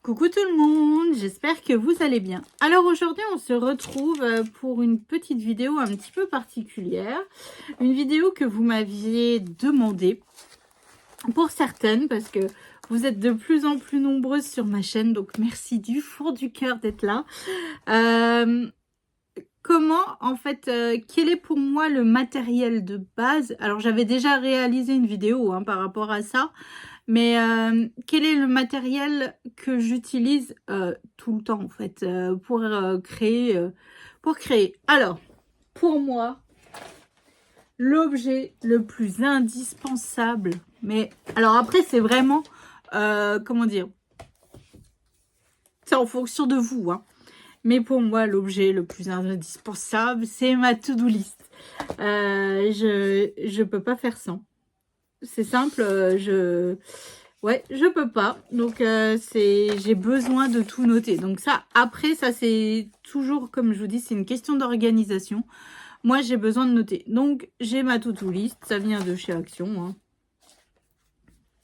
Coucou tout le monde, j'espère que vous allez bien. Alors aujourd'hui on se retrouve pour une petite vidéo un petit peu particulière. Une vidéo que vous m'aviez demandé pour certaines parce que vous êtes de plus en plus nombreuses sur ma chaîne. Donc merci du fond du cœur d'être là. Comment en fait, quel est pour moi le matériel de base? Alors j'avais déjà réalisé une vidéo par rapport à ça. Mais quel est le matériel que j'utilise tout le temps en fait pour créer Alors, pour moi, l'objet le plus indispensable, mais alors après c'est vraiment, comment dire, c'est en fonction de vous, mais pour moi l'objet le plus indispensable, c'est ma to-do list. Je peux pas faire sans. C'est simple, je peux pas. Donc j'ai besoin de tout noter. Donc ça, après, ça c'est toujours, comme je vous dis, c'est une question d'organisation. Moi, j'ai besoin de noter. Donc, j'ai ma to-do list. Ça vient de chez Action.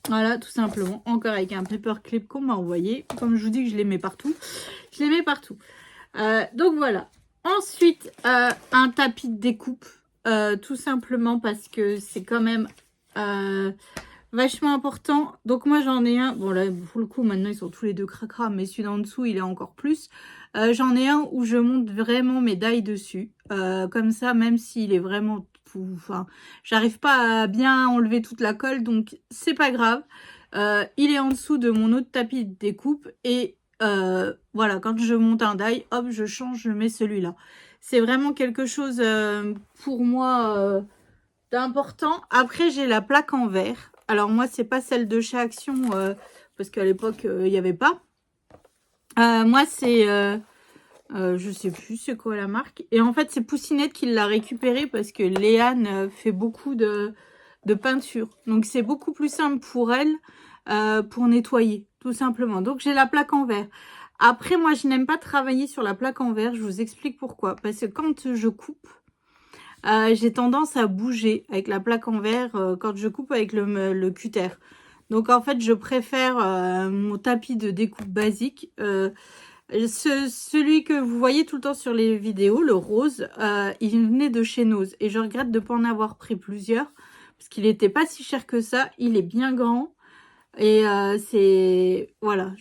Voilà, tout simplement. Encore avec un paperclip qu'on m'a envoyé. Comme je vous dis que je les mets partout. Je les mets partout. Donc, voilà. Ensuite, un tapis de découpe. Tout simplement parce que c'est quand même vachement important. Donc moi j'en ai un, bon là pour le coup maintenant ils sont tous les deux cracra, mais celui d'en dessous il est encore plus. J'en ai un où je monte vraiment mes die dessus, comme ça, même s'il est vraiment tout, enfin j'arrive pas à bien enlever toute la colle, donc c'est pas grave. Il est en dessous de mon autre tapis de découpe et voilà, quand je monte un die, hop, je change, je mets celui-là. C'est vraiment quelque chose pour moi d'important. Après, j'ai la plaque en verre. Alors moi, c'est pas celle de chez Action, parce qu'à l'époque, il n'y avait pas. Moi, c'est... je sais plus c'est quoi la marque. Et en fait, c'est Poussinette qui l'a récupéré parce que Léane fait beaucoup de peinture. Donc, c'est beaucoup plus simple pour elle pour nettoyer, tout simplement. Donc, j'ai la plaque en verre. Après, moi, je n'aime pas travailler sur la plaque en verre. Je vous explique pourquoi. Parce que quand je coupe, j'ai tendance à bouger avec la plaque en verre quand je coupe avec le cutter. Donc en fait, je préfère mon tapis de découpe basique. Celui que vous voyez tout le temps sur les vidéos, le rose, il venait de chez Nose. Et je regrette de ne pas en avoir pris plusieurs. Parce qu'il n'était pas si cher que ça. Il est bien grand. Et c'est... Voilà.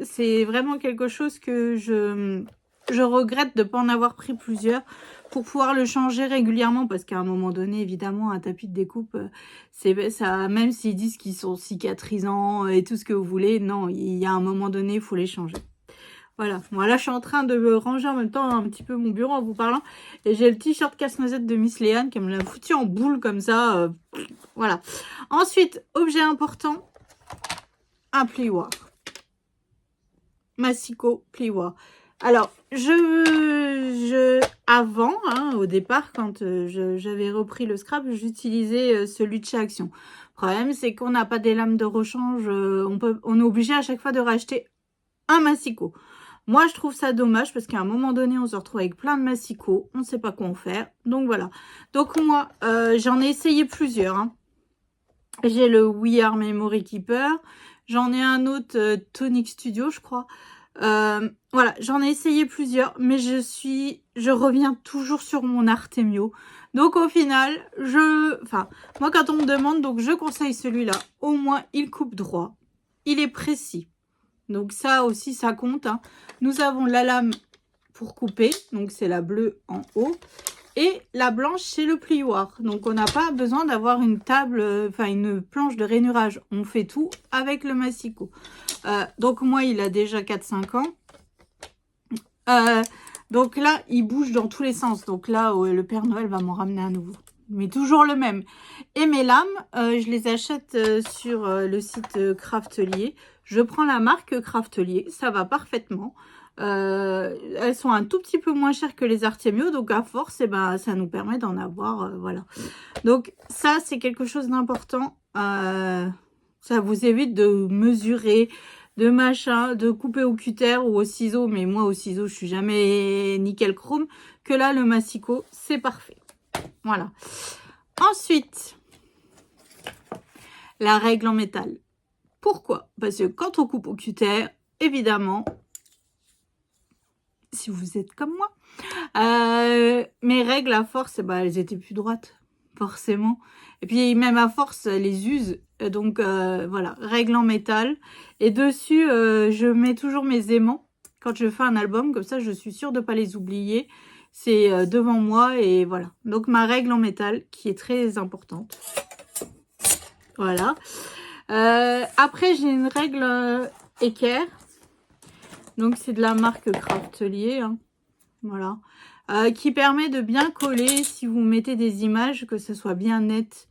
C'est vraiment quelque chose que je regrette de ne pas en avoir pris plusieurs pour pouvoir le changer régulièrement, parce qu'à un moment donné, évidemment, un tapis de découpe, c'est ça, même s'ils disent qu'ils sont cicatrisants et tout ce que vous voulez, non, il y a un moment donné, il faut les changer. Voilà, moi là je suis en train de me ranger en même temps un petit peu mon bureau en vous parlant, et j'ai le t-shirt casse-noisette de Miss Léane qui me l'a foutu en boule comme ça, voilà. Ensuite, objet important, un plioir. Massicot plioir. Alors, avant, au départ, quand j'avais repris le scrap, j'utilisais celui de chez Action. Le problème, c'est qu'on n'a pas des lames de rechange. On est obligé à chaque fois de racheter un massicot. Moi, je trouve ça dommage parce qu'à un moment donné, on se retrouve avec plein de massicots. On ne sait pas quoi en faire. Donc, voilà. Donc, moi, j'en ai essayé plusieurs. J'ai le We Are Memory Keeper. J'en ai un autre, Tonic Studio, je crois. Voilà, j'en ai essayé plusieurs, mais je reviens toujours sur mon Artemio. Donc au final, moi quand on me demande, donc je conseille celui-là. Au moins, il coupe droit. Il est précis. Donc ça aussi, ça compte. Nous avons la lame pour couper. Donc c'est la bleue en haut. Et la blanche, c'est le plioir. Donc, on n'a pas besoin d'avoir une table, une planche de rainurage. On fait tout avec le massicot. Donc, moi, il a déjà 4-5 ans. Donc là, il bouge dans tous les sens. Donc là, le Père Noël va m'en ramener un nouveau. Mais toujours le même. Et mes lames, je les achète sur le site Craftelier. Je prends la marque Craftelier. Ça va parfaitement. Elles sont un tout petit peu moins chères que les Artemio, donc à force, ça nous permet d'en avoir, voilà. Donc ça, c'est quelque chose d'important. Ça vous évite de mesurer, de machin, de couper au cutter ou au ciseau, mais moi au ciseau, je suis jamais nickel chrome. Que là, le massicot, c'est parfait. Voilà. Ensuite, la règle en métal. Pourquoi? Parce que quand on coupe au cutter, évidemment, si vous êtes comme moi, mes règles à force, bah, elles étaient plus droites, forcément. Et puis même à force, elles les usent. Donc voilà, règle en métal. Et dessus, je mets toujours mes aimants quand je fais un album. Comme ça, je suis sûre de ne pas les oublier. C'est devant moi et voilà. Donc ma règle en métal qui est très importante. Voilà. Après, j'ai une règle équerre. Donc c'est de la marque Craftelier. Hein. Voilà. Qui permet de bien coller si vous mettez des images, que ce soit bien net.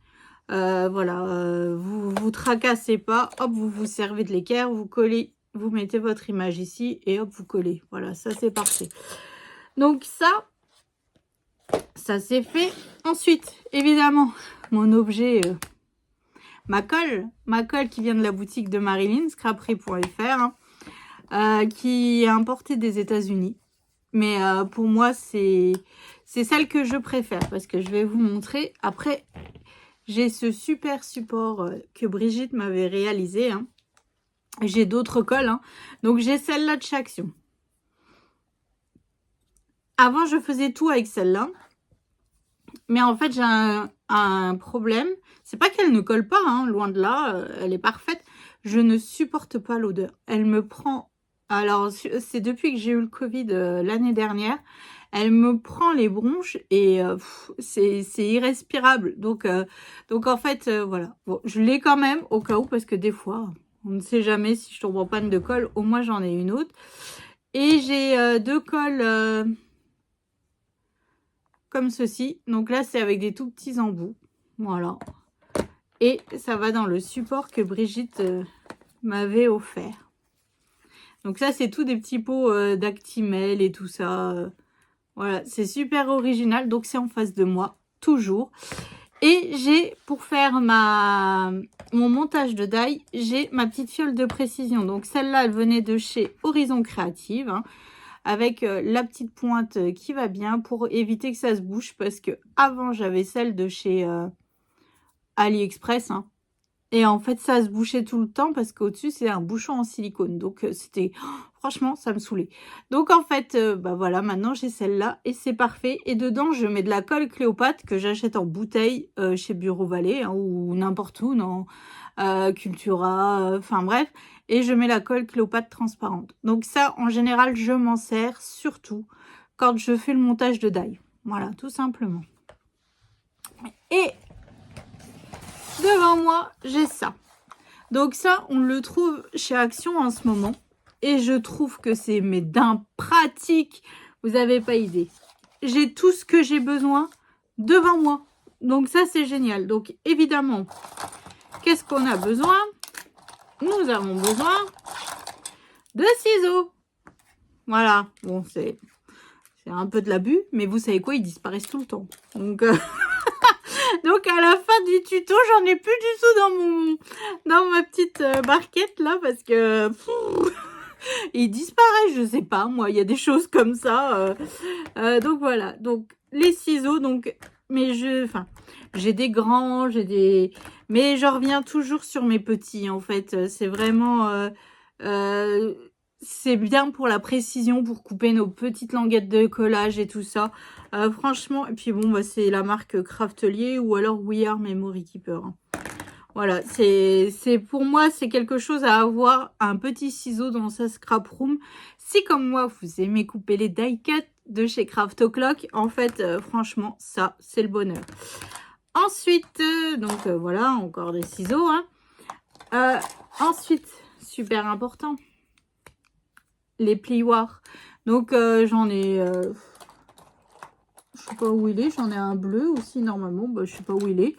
Voilà, vous tracassez pas, hop, vous vous servez de l'équerre, vous collez, vous mettez votre image ici et hop, vous collez. Voilà, ça c'est parfait. Donc ça c'est fait. Ensuite, évidemment, mon objet, ma colle qui vient de la boutique de Marilyn, scraperie.fr, hein, qui est importée des États-Unis. Mais pour moi, c'est celle que je préfère parce que je vais vous montrer. Après, j'ai ce super support que Brigitte m'avait réalisé. Hein. J'ai d'autres colles. Hein. Donc, j'ai celle-là de chez Action. Avant, je faisais tout avec celle-là. Mais en fait, j'ai un problème. C'est pas qu'elle ne colle pas, hein, loin de là. Elle est parfaite. Je ne supporte pas l'odeur. Elle me prend... Alors, c'est depuis que j'ai eu le Covid l'année dernière. Elle me prend les bronches et c'est irrespirable. Donc en fait, voilà. Bon, je l'ai quand même au cas où parce que des fois, on ne sait jamais si je tombe en panne de colle. Au moins, j'en ai une autre. Et j'ai deux colles comme ceci. Donc là, c'est avec des tout petits embouts. Voilà. Et ça va dans le support que Brigitte m'avait offert. Donc ça, c'est tout des petits pots d'Actimel et tout ça. Voilà, c'est super original. Donc c'est en face de moi, toujours. Et j'ai, pour faire mon montage de die, j'ai ma petite fiole de précision. Donc celle-là, elle venait de chez Horizon Créative. Hein, avec la petite pointe qui va bien pour éviter que ça se bouche. Parce que avant j'avais celle de chez AliExpress. Hein, et en fait, ça se bouchait tout le temps parce qu'au-dessus, c'est un bouchon en silicone. Donc, c'était... franchement, ça me saoulait. Donc, en fait, bah voilà, maintenant, j'ai celle-là et c'est parfait. Et dedans, je mets de la colle Cléopâtre que j'achète en bouteille chez Bureau Vallée hein, ou n'importe où, dans Cultura, enfin bref. Et je mets la colle Cléopâtre transparente. Donc, ça, en général, je m'en sers surtout quand je fais le montage de die. Voilà, tout simplement. Et... devant moi, j'ai ça. Donc ça, on le trouve chez Action en ce moment. Et je trouve que c'est mais d'un pratique. Vous n'avez pas idée. J'ai tout ce que j'ai besoin devant moi. Donc ça, c'est génial. Donc évidemment, qu'est-ce qu'on a besoin? Nous avons besoin de ciseaux. Voilà. Bon, c'est un peu de l'abus. Mais vous savez quoi? Ils disparaissent tout le temps. Donc... donc à la fin du tuto, j'en ai plus du tout dans ma petite barquette là parce que il disparaît, je sais pas moi, il y a des choses comme ça. Donc voilà, donc les ciseaux, donc mais j'ai des grands, mais je reviens toujours sur mes petits en fait. C'est vraiment c'est bien pour la précision, pour couper nos petites languettes de collage et tout ça. Franchement, et puis bon, bah, c'est la marque Craftelier ou alors We Are Memory Keeper. Hein. Voilà, c'est pour moi, c'est quelque chose à avoir, un petit ciseau dans sa scrap room. Si comme moi, vous aimez couper les die cut de chez Craft O'Clock, en fait, franchement, ça, c'est le bonheur. Ensuite, donc voilà, encore des ciseaux. Hein. Ensuite, super important, les plioirs. Donc j'en ai, je sais pas où il est, j'en ai un bleu aussi normalement, bah, je sais pas où il est.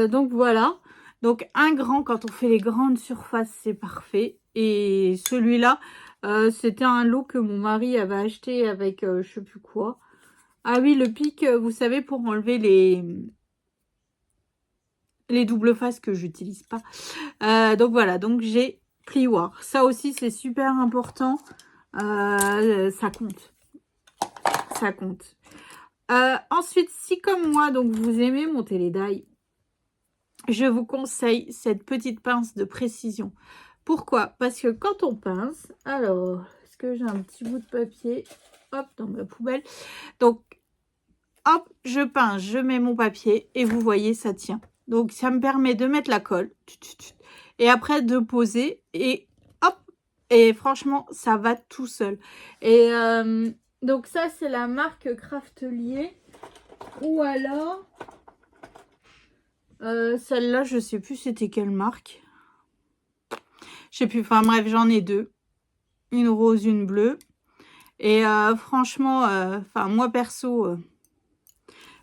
Donc voilà, donc un grand, quand on fait les grandes surfaces, c'est parfait. Et celui-là, c'était un lot que mon mari avait acheté avec je sais plus quoi. Ah oui, le pic, vous savez, pour enlever les doubles faces que j'utilise pas. Donc voilà, donc j'ai plioir. Ça aussi, c'est super important. Ça compte. Ça compte. Ensuite, si comme moi, donc vous aimez monter les die, je vous conseille cette petite pince de précision. Pourquoi? Parce que quand on pince, alors, est-ce que j'ai un petit bout de papier? Hop, dans ma poubelle. Donc, hop, je pince, je mets mon papier et vous voyez, ça tient. Donc, ça me permet de mettre la colle et après de poser et hop, et franchement, ça va tout seul. Et donc, ça, c'est la marque Craftelier. Ou alors, celle-là, je sais plus c'était quelle marque. Je sais plus, enfin bref, j'en ai deux. Une rose, une bleue. Et franchement, enfin moi perso,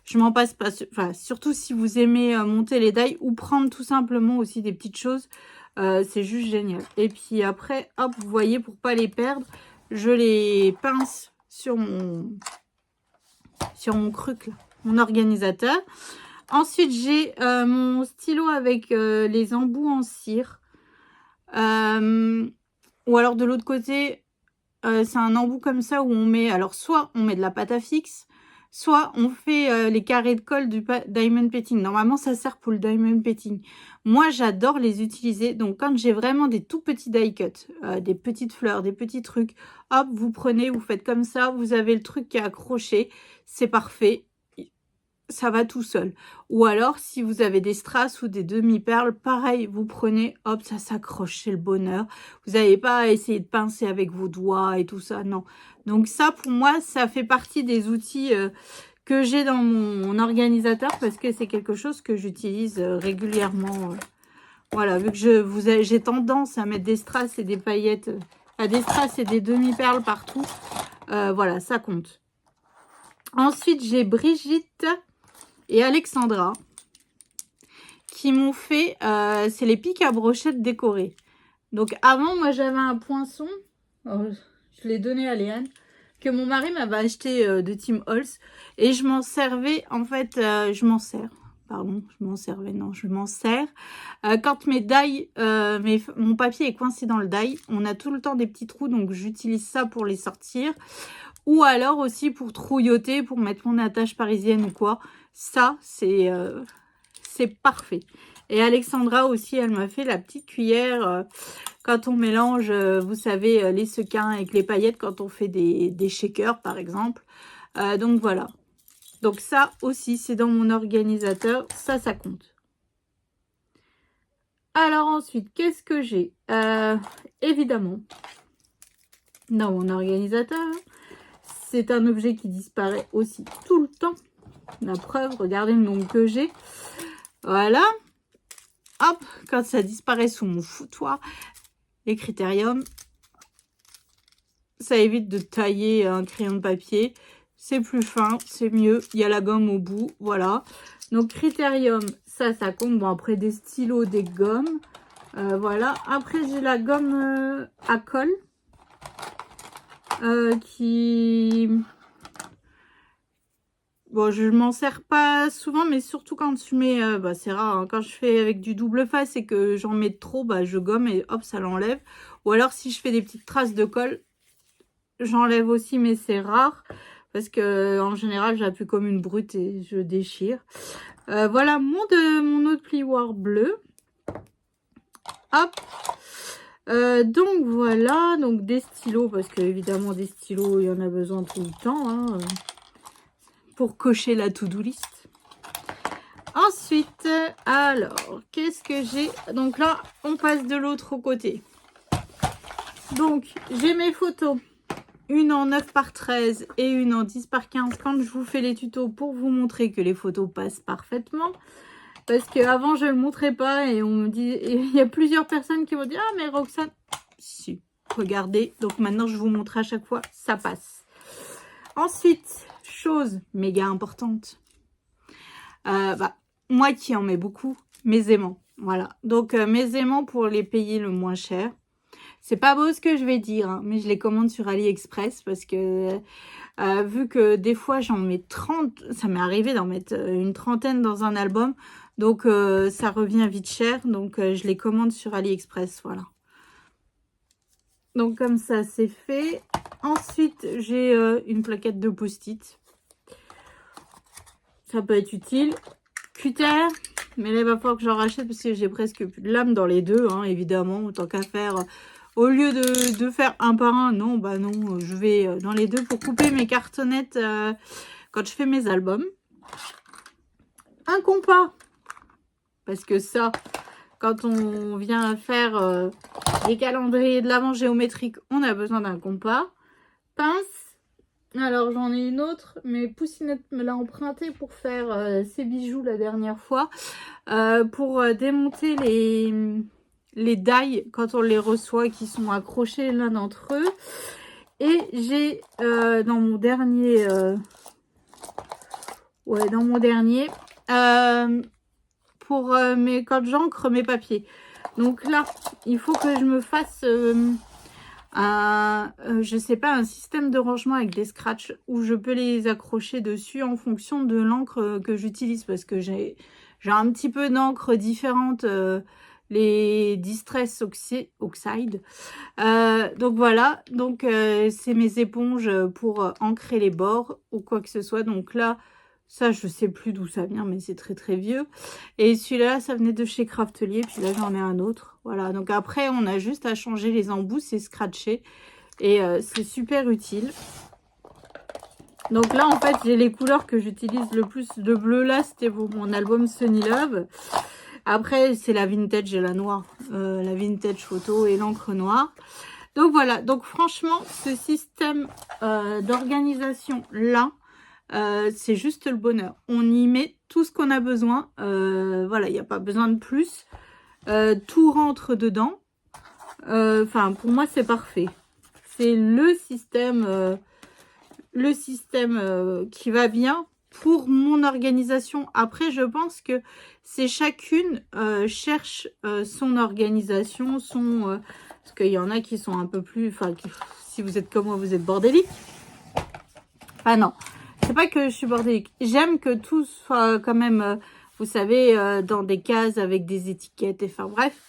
je m'en passe pas. Enfin, surtout si vous aimez monter les dailles ou prendre tout simplement aussi des petites choses. C'est juste génial. Et puis après, hop, vous voyez, pour pas les perdre, je les pince sur mon truc là, mon organisateur. Ensuite, j'ai mon stylo avec les embouts en cire. Ou alors de l'autre côté, c'est un embout comme ça où on met, alors soit on met de la pâte à fixe, soit on fait les carrés de colle du diamond painting. Normalement, ça sert pour le diamond painting. Moi, j'adore les utiliser. Donc, quand j'ai vraiment des tout petits die cuts, des petites fleurs, des petits trucs, hop, vous prenez, vous faites comme ça, vous avez le truc qui est accroché, c'est parfait. Ça va tout seul. Ou alors, si vous avez des strass ou des demi-perles, pareil, vous prenez, hop, ça s'accroche, c'est le bonheur. Vous n'avez pas à essayer de pincer avec vos doigts et tout ça, non. Donc ça, pour moi, ça fait partie des outils que j'ai dans mon organisateur parce que c'est quelque chose que j'utilise régulièrement. Voilà, vu que j'ai tendance à mettre des strass et des paillettes, des strass et des demi-perles partout. Voilà, ça compte. Ensuite, j'ai Brigitte et Alexandra qui m'ont fait, c'est les pics à brochettes décorées. Donc avant, moi j'avais un poinçon, je l'ai donné à Léane, que mon mari m'avait acheté de Tim Holtz et je m'en servais, en fait, je m'en sers. Pardon, je m'en servais, non, je m'en sers. Quand mes die, mon papier est coincé dans le die, on a tout le temps des petits trous, donc j'utilise ça pour les sortir. Ou alors aussi pour trouilloter, pour mettre mon attache parisienne ou quoi. Ça, c'est parfait. Et Alexandra aussi, elle m'a fait la petite cuillère quand on mélange, vous savez, les sequins avec les paillettes, quand on fait des shakers, par exemple. Donc, voilà. Donc, ça aussi, c'est dans mon organisateur. Ça compte. Alors, ensuite, qu'est-ce que j'ai évidemment, dans mon organisateur, c'est un objet qui disparaît aussi tout le temps. La preuve, regardez le nombre que j'ai. Voilà. Hop, quand ça disparaît sous mon foutoir, les critériums, ça évite de tailler un crayon de papier. C'est plus fin, c'est mieux. Il y a la gomme au bout, voilà. Donc, critérium, ça compte. Bon, après, des stylos, des gommes. Voilà. Après, j'ai la gomme à colle. Qui... Bon, je m'en sers pas souvent, mais surtout quand je mets... c'est rare, hein, quand je fais avec du double face et que j'en mets trop, je gomme et hop, ça l'enlève. Ou alors, si je fais des petites traces de colle, j'enlève aussi, mais c'est rare. Parce que en général, j'appuie comme une brute et je déchire. Voilà, mon autre plioir bleu. Hop. Donc voilà, donc des stylos, parce que évidemment des stylos, il y en a besoin tout le temps, hein, pour cocher la to-do list. Ensuite, alors, qu'est-ce que j'ai? Donc là, on passe de l'autre côté. Donc, j'ai mes photos. Une en 9 par 13 et une en 10 par 15 quand je vous fais les tutos pour vous montrer que les photos passent parfaitement. Parce qu'avant, je ne le montrais pas et on me dit... Il y a plusieurs personnes qui m'ont dit « Ah, mais Roxane... » Si, regardez. Donc maintenant, je vous montre à chaque fois, ça passe. Ensuite, chose méga importante. Moi qui en mets beaucoup, mes aimants. Voilà. Donc, mes aimants pour les payer le moins cher. C'est pas beau ce que je vais dire, hein, mais je les commande sur AliExpress parce que vu que des fois j'en mets 30, ça m'est arrivé d'en mettre une trentaine dans un album, donc ça revient vite cher, donc je les commande sur AliExpress, voilà. Donc comme ça c'est fait. Ensuite j'ai une plaquette de post-it, ça peut être utile. Cutter, Mais là, il va falloir que j'en rachète parce que j'ai presque plus de lame dans les deux, hein, évidemment. Tant qu'à faire, au lieu de faire un par un, non, bah non, je vais dans les deux pour couper mes cartonnettes quand je fais mes albums. Un compas, parce que ça, quand on vient faire des calendriers de l'Avent géométriques, on a besoin d'un compas. Pince, alors j'en ai une autre, mais Poussinette me l'a emprunté pour faire ses bijoux la dernière fois, pour démonter les die quand on les reçoit, qui sont accrochés l'un d'entre eux. Et j'ai dans mon dernier, pour quand j'encre mes papiers. Donc là, il faut que je me fasse je sais pas, un système de rangement avec des scratchs où je peux les accrocher dessus en fonction de l'encre que j'utilise, parce que j'ai un petit peu d'encre différente, les Distress Oxide. Donc voilà, donc c'est mes éponges pour ancrer les bords ou quoi que ce soit. Donc là, ça je sais plus d'où ça vient, mais c'est très très vieux. Et celui-là, ça venait de chez Craftelier, puis là j'en ai un autre. Voilà, donc après on a juste à changer les embouts, c'est scratché et c'est super utile. Donc là en fait j'ai les couleurs que j'utilise le plus. Le bleu là c'était pour mon album Sunny Love. Après c'est la vintage et la noire, la vintage photo et l'encre noire. Donc voilà, donc franchement ce système d'organisation là, c'est juste le bonheur. On y met tout ce qu'on a besoin. Voilà, il n'y a pas besoin de plus. Tout rentre dedans. Enfin, pour moi, c'est parfait. C'est le système qui va bien pour mon organisation. Après, je pense que c'est chacune cherche son organisation, parce qu'il y en a qui sont un peu plus... Enfin, si vous êtes comme moi, vous êtes bordélique. Enfin, non. C'est pas que je suis bordélique. J'aime que tout soit quand même, vous savez, dans des cases avec des étiquettes. Enfin bref.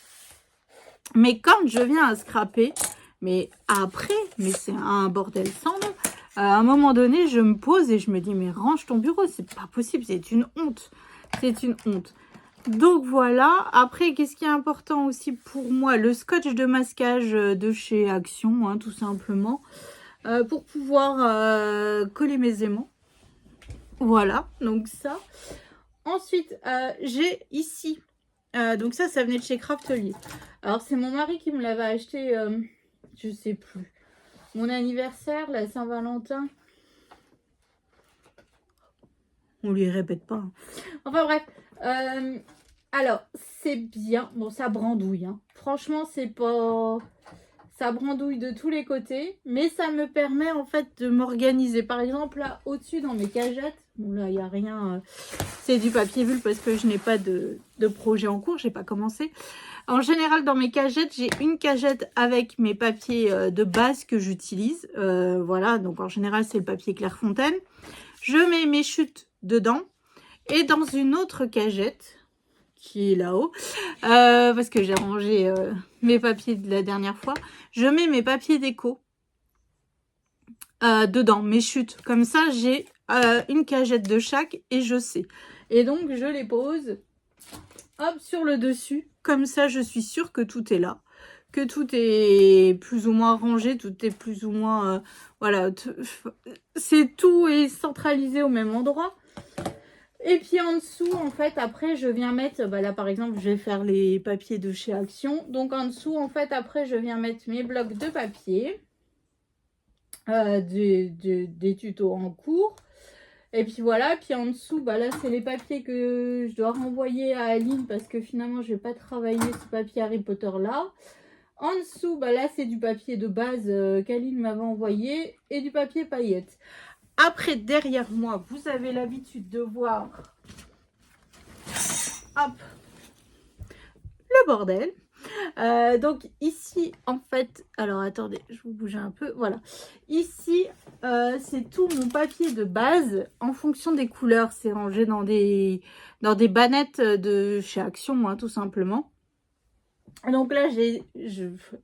Mais quand je viens à scraper, mais après, mais c'est un bordel sans nom. À un moment donné, je me pose et je me dis, mais range ton bureau, c'est pas possible, c'est une honte. C'est une honte. Donc voilà. Après, qu'est-ce qui est important aussi pour moi? Le scotch de masquage de chez Action, hein, tout simplement. Pour pouvoir coller mes aimants. Voilà, donc ça. Ensuite, j'ai ici, donc ça venait de chez Craftelier. Alors, c'est mon mari qui me l'avait acheté, je sais plus. Mon anniversaire, la Saint-Valentin. On lui répète pas. Hein. Enfin bref. Alors, c'est bien. Bon, ça brandouille. Hein. Franchement, c'est pas... Ça brandouille de tous les côtés, mais ça me permet en fait de m'organiser. Par exemple, là, au-dessus dans mes cagettes, bon là, il n'y a rien, c'est du papier bulle parce que je n'ai pas de projet en cours, j'ai pas commencé. En général, dans mes cagettes, j'ai une cagette avec mes papiers de base que j'utilise. Voilà, donc en général, c'est le papier Clairefontaine. Je mets mes chutes dedans et dans une autre cagette qui est là-haut, parce que j'ai rangé mes papiers de la dernière fois. Je mets mes papiers déco dedans, mes chutes. Comme ça, j'ai une cagette de chaque et je sais. Et donc, je les pose hop, sur le dessus. Comme ça, je suis sûre que tout est là. Que tout est plus ou moins rangé, tout est plus ou moins... voilà, c'est tout est centralisé au même endroit. Et puis en dessous, en fait, après, je viens mettre... Bah là, par exemple, je vais faire les papiers de chez Action. Donc, en dessous, en fait, après, je viens mettre mes blocs de papier. Des tutos en cours. Et puis voilà. Puis en dessous, bah là, c'est les papiers que je dois renvoyer à Aline. Parce que finalement, je vais pas travailler ce papier Harry Potter là. En dessous, bah là, c'est du papier de base qu'Aline m'avait envoyé. Et du papier paillettes. Après, derrière moi, vous avez l'habitude de voir, hop, le bordel. Donc ici, en fait, alors attendez, je vous bouge un peu, voilà. Ici, c'est tout mon papier de base en fonction des couleurs. C'est rangé dans des bannettes de chez Action, hein, tout simplement. Donc là,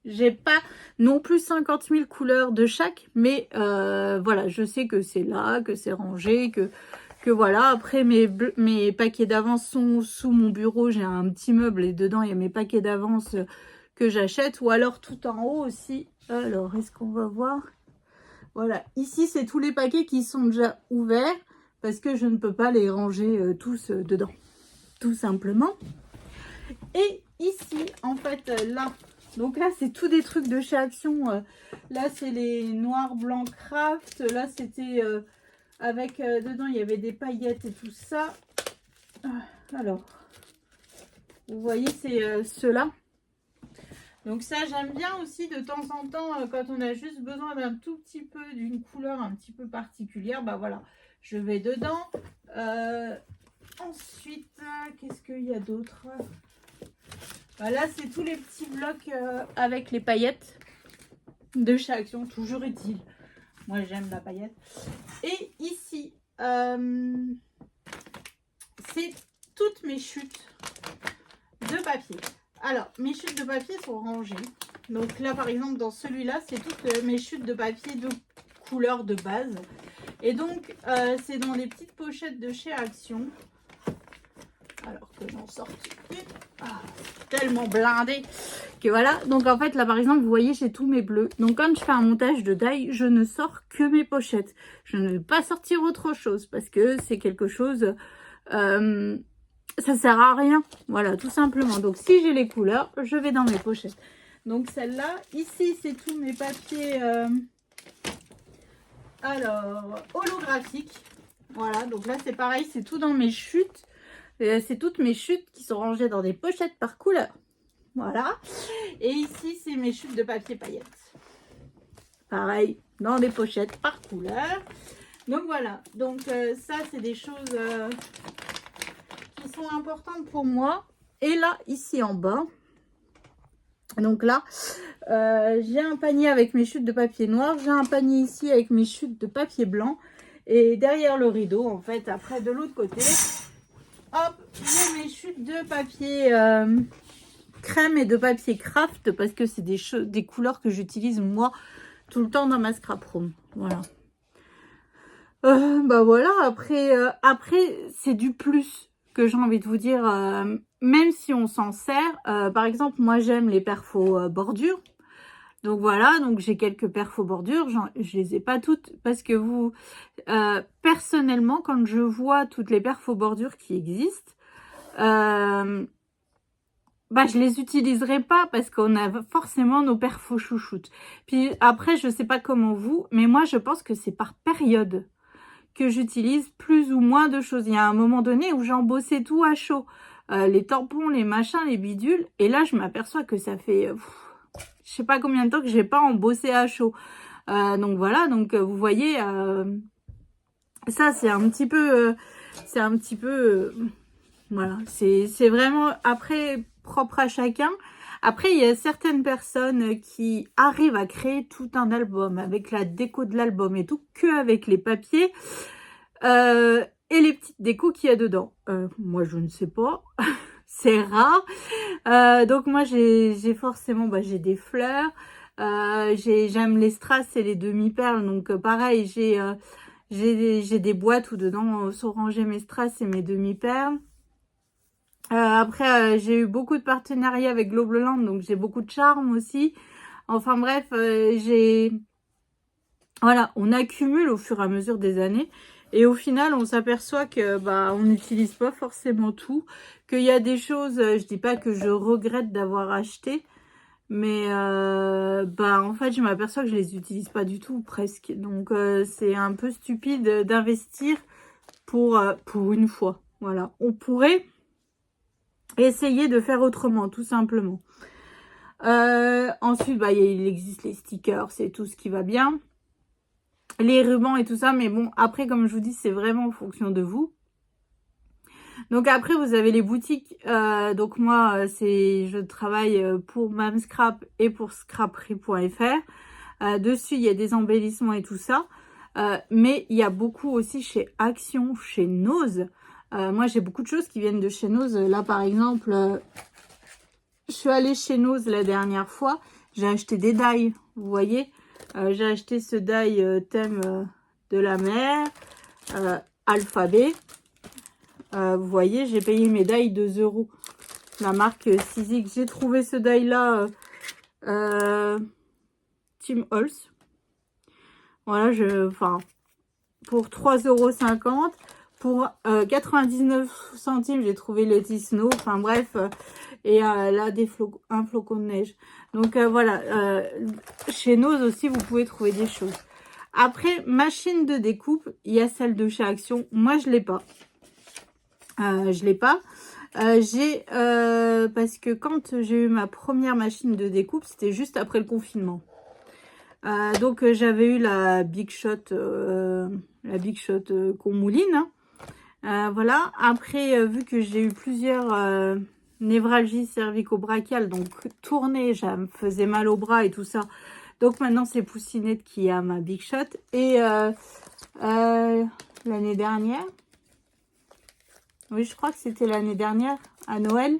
j'ai pas non plus 50 000 couleurs de chaque, mais voilà, je sais que c'est là, que c'est rangé, que que voilà, après mes paquets d'avance sont sous mon bureau, j'ai un petit meuble et dedans il y a mes paquets d'avance que j'achète, ou alors tout en haut aussi. Alors, est-ce qu'on va voir? Voilà, ici c'est tous les paquets qui sont déjà ouverts parce que je ne peux pas les ranger tous dedans, tout simplement. Et ici, en fait, là, donc là c'est tout des trucs de chez Action. Là c'est les noirs blancs craft, là c'était avec dedans il y avait des paillettes et tout ça. Alors, vous voyez c'est ceux-là. Donc ça, j'aime bien aussi de temps en temps, quand on a juste besoin d'un tout petit peu, d'une couleur un petit peu particulière, bah voilà, je vais dedans. Ensuite, qu'est-ce qu'il y a d'autre? Bah là, c'est tous les petits blocs avec les paillettes de chez Action, toujours utile. Moi, j'aime la paillette. Et ici, c'est toutes mes chutes de papier. Alors, mes chutes de papier sont rangées. Donc là, par exemple, dans celui-là, c'est toutes mes chutes de papier de couleur de base. Et donc, c'est dans des petites pochettes de chez Action. Alors que j'en sorte une. Tellement blindée que voilà. Donc, en fait, là, par exemple, vous voyez, j'ai tous mes bleus. Donc, quand je fais un montage de die, je ne sors que mes pochettes. Je ne vais pas sortir autre chose parce que c'est quelque chose... ça sert à rien, voilà, tout simplement. Donc si j'ai les couleurs, je vais dans mes pochettes. Donc celle-là, ici c'est tous mes papiers alors holographiques. Voilà, donc là c'est pareil, c'est tout dans mes chutes. C'est toutes mes chutes qui sont rangées dans des pochettes par couleur. Voilà. Et ici c'est mes chutes de papier paillettes. Pareil, dans des pochettes par couleur. Donc voilà, donc ça c'est des choses sont importantes pour moi. Et là, ici en bas, donc là, j'ai un panier avec mes chutes de papier noir. J'ai un panier ici avec mes chutes de papier blanc. Et derrière le rideau, en fait, après de l'autre côté, hop, j'ai mes chutes de papier crème et de papier craft parce que c'est des couleurs que j'utilise moi tout le temps dans ma scrap room. Voilà. Bah voilà, après c'est du plus que j'ai envie de vous dire, même si on s'en sert. Par exemple, moi j'aime les perfos bordures. Donc voilà, donc j'ai quelques perfos bordures, je les ai pas toutes parce que vous, personnellement, quand je vois toutes les perfos bordures qui existent, bah je les utiliserai pas parce qu'on a forcément nos perfos chouchoutes. Puis après, je sais pas comment vous, mais moi je pense que c'est par période que j'utilise plus ou moins de choses. Il y a un moment donné où j'embossais tout à chaud. Les tampons, les machins, les bidules. Et là, je m'aperçois que ça fait... je sais pas combien de temps que j'ai pas embossé à chaud. Donc voilà, donc vous voyez... ça, c'est un petit peu... voilà, c'est vraiment après propre à chacun. Après, il y a certaines personnes qui arrivent à créer tout un album avec la déco de l'album et tout, que avec les papiers et les petites décos qu'il y a dedans. Moi, je ne sais pas. C'est rare. Donc, moi, j'ai forcément, bah, j'ai des fleurs. J'aime les strass et les demi-perles. Donc, pareil, j'ai des boîtes où dedans sont rangées mes strass et mes demi-perles. Après, j'ai eu beaucoup de partenariats avec Globleland, donc j'ai beaucoup de charme aussi. Enfin bref, voilà, on accumule au fur et à mesure des années. Et au final, on s'aperçoit que bah on n'utilise pas forcément tout. Qu'il y a des choses, je dis pas que je regrette d'avoir acheté. Mais bah en fait, je m'aperçois que je les utilise pas du tout, presque. Donc c'est un peu stupide d'investir pour une fois. Voilà, on pourrait... essayer de faire autrement, tout simplement. Ensuite, bah, il existe les stickers, c'est tout ce qui va bien. Les rubans et tout ça, mais bon, après, comme je vous dis, c'est vraiment en fonction de vous. Donc après, vous avez les boutiques. Donc moi, je travaille pour Mamscrap et pour scraperie.fr. Dessus, il y a des embellissements et tout ça. Mais il y a beaucoup aussi chez Action, chez Nose. Moi, j'ai beaucoup de choses qui viennent de chez Nose. Là, par exemple, je suis allée chez Nose la dernière fois. J'ai acheté des die, vous voyez. J'ai acheté ce die thème de la mer. Alphabet. Vous voyez, j'ai payé mes die 2 €. La marque Sizik. J'ai trouvé ce die là Tim Holtz. Voilà, enfin, pour 3,50 €. Pour 99 centimes, j'ai trouvé le Snow. Enfin bref, et là, un flocon de neige. Donc voilà, chez Nose aussi, vous pouvez trouver des choses. Après, machine de découpe, il y a celle de chez Action. Moi, je l'ai pas. Je l'ai pas. Parce que quand j'ai eu ma première machine de découpe, c'était juste après le confinement. Donc j'avais eu la Big Shot qu'on mouline. Hein. Voilà. Après, vu que j'ai eu plusieurs névralgies cervico-brachiales, donc tourner, ça me faisait mal au bras et tout ça. Donc maintenant c'est Poussinette qui a ma Big Shot. Et l'année dernière, oui, je crois que c'était l'année dernière, à Noël.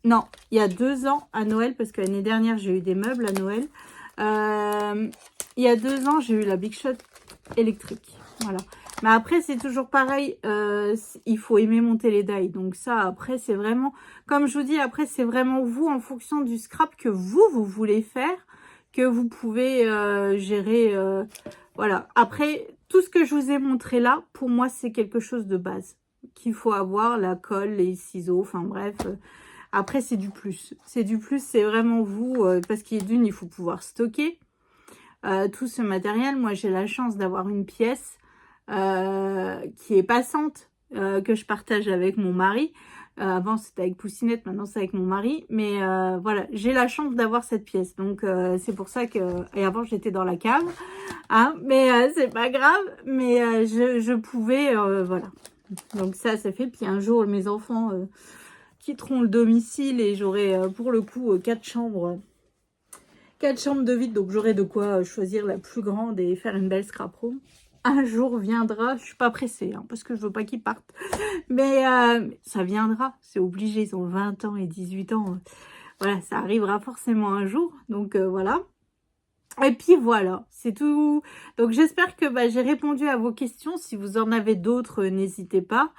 Non, il y a 2 ans à Noël, parce que l'année dernière, j'ai eu des meubles à Noël. Il y a 2 ans, j'ai eu la Big Shot électrique. Voilà. Mais après, c'est toujours pareil. Il faut aimer monter les die. Donc ça, après, c'est vraiment... Comme je vous dis, après, c'est vraiment vous, en fonction du scrap que vous voulez faire, que vous pouvez gérer. Voilà. Après, tout ce que je vous ai montré là, pour moi, c'est quelque chose de base qu'il faut avoir, la colle, les ciseaux, enfin bref. Après, c'est du plus. C'est du plus, c'est vraiment vous, parce qu'il est d'une, il faut pouvoir stocker tout ce matériel. Moi, j'ai la chance d'avoir une pièce qui est passante, que je partage avec mon mari. Avant, c'était avec Poussinette, maintenant, c'est avec mon mari. Mais voilà, j'ai la chance d'avoir cette pièce. Donc, c'est pour ça que... Et avant, j'étais dans la cave. Hein, mais c'est pas grave. Mais je pouvais... voilà. Donc ça fait. Puis un jour, mes enfants quitteront le domicile et j'aurai pour le coup 4 chambres. 4 chambres de vide. Donc j'aurai de quoi choisir la plus grande et faire une belle scrap room. Un jour viendra. Je suis pas pressée hein, parce que je veux pas qu'ils partent. Mais ça viendra. C'est obligé. Ils ont 20 ans et 18 ans. Voilà, ça arrivera forcément un jour. Donc voilà. Et puis voilà, c'est tout. Donc j'espère que j'ai répondu à vos questions. Si vous en avez d'autres, n'hésitez pas.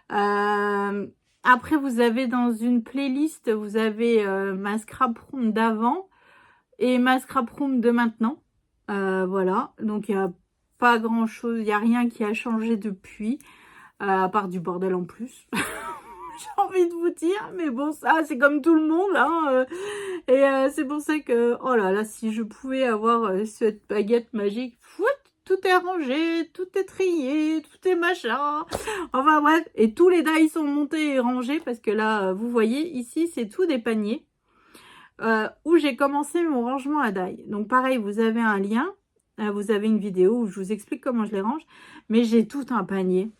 Après, vous avez dans une playlist, vous avez ma scrap room d'avant et ma scrap room de maintenant. Voilà, donc il n'y a pas grand chose, il n'y a rien qui a changé depuis, à part du bordel en plus. J'ai envie de vous dire, mais bon, ça, c'est comme tout le monde, hein. Et c'est pour ça que, oh là là, si je pouvais avoir cette baguette magique, fouet, tout est rangé, tout est trié, tout est machin. Enfin bref, et tous les die sont montés et rangés, parce que là, vous voyez, ici, c'est tout des paniers où j'ai commencé mon rangement à die. Donc pareil, vous avez un lien, vous avez une vidéo où je vous explique comment je les range, mais j'ai tout un panier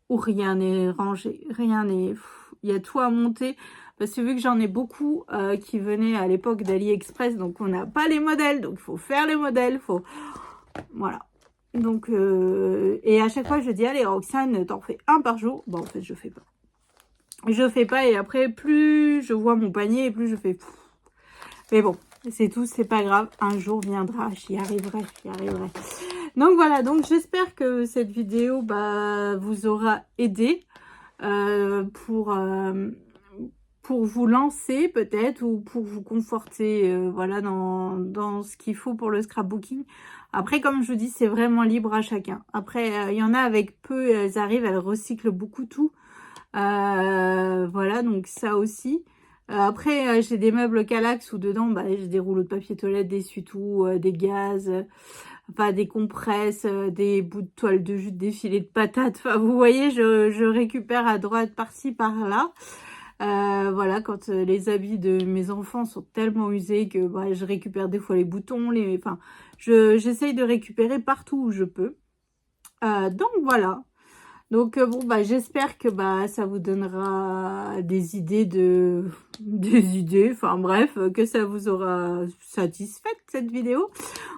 où rien n'est rangé, rien n'est... Il y a tout à monter, parce que vu que j'en ai beaucoup qui venaient à l'époque d'AliExpress, donc on n'a pas les modèles, donc il faut faire les modèles, faut... Voilà. Donc, et à chaque fois, je dis, allez, Roxane, t'en fais un par jour. Bon, en fait, je fais pas. Je fais pas, et après, plus je vois mon panier, et plus je fais... Mais bon, c'est tout, c'est pas grave. Un jour viendra, j'y arriverai, j'y arriverai. Donc voilà, donc j'espère que cette vidéo vous aura aidé pour vous lancer peut-être ou pour vous conforter voilà, dans ce qu'il faut pour le scrapbooking. Après, comme je vous dis, c'est vraiment libre à chacun. Après, il y en a avec peu, elles arrivent, elles recyclent beaucoup tout. Voilà, donc ça aussi. Après, j'ai des meubles Kallax où dedans, j'ai des rouleaux de papier toilette, des essuie-tout, des gaz... Enfin, des compresses, des bouts de toile de jute, des filets de patates. Enfin, vous voyez, je récupère à droite, par-ci, par-là. Voilà, quand les habits de mes enfants sont tellement usés que je récupère des fois les boutons. Enfin, j'essaye de récupérer partout où je peux. Donc, voilà. Donc, bon, j'espère que ça vous donnera des idées enfin bref, que ça vous aura satisfaite cette vidéo.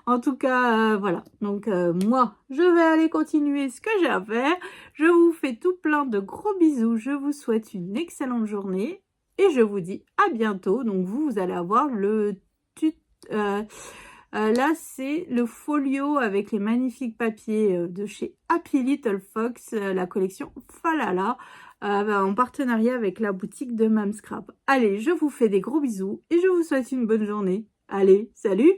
En tout cas, voilà. Donc, moi, je vais aller continuer ce que j'ai à faire. Je vous fais tout plein de gros bisous. Je vous souhaite une excellente journée. Et je vous dis à bientôt. Donc, vous allez avoir le Là, c'est le folio avec les magnifiques papiers de chez Happy Little Fox, la collection Falala, en partenariat avec la boutique de Mam Scrap. Allez, je vous fais des gros bisous et je vous souhaite une bonne journée. Allez, salut!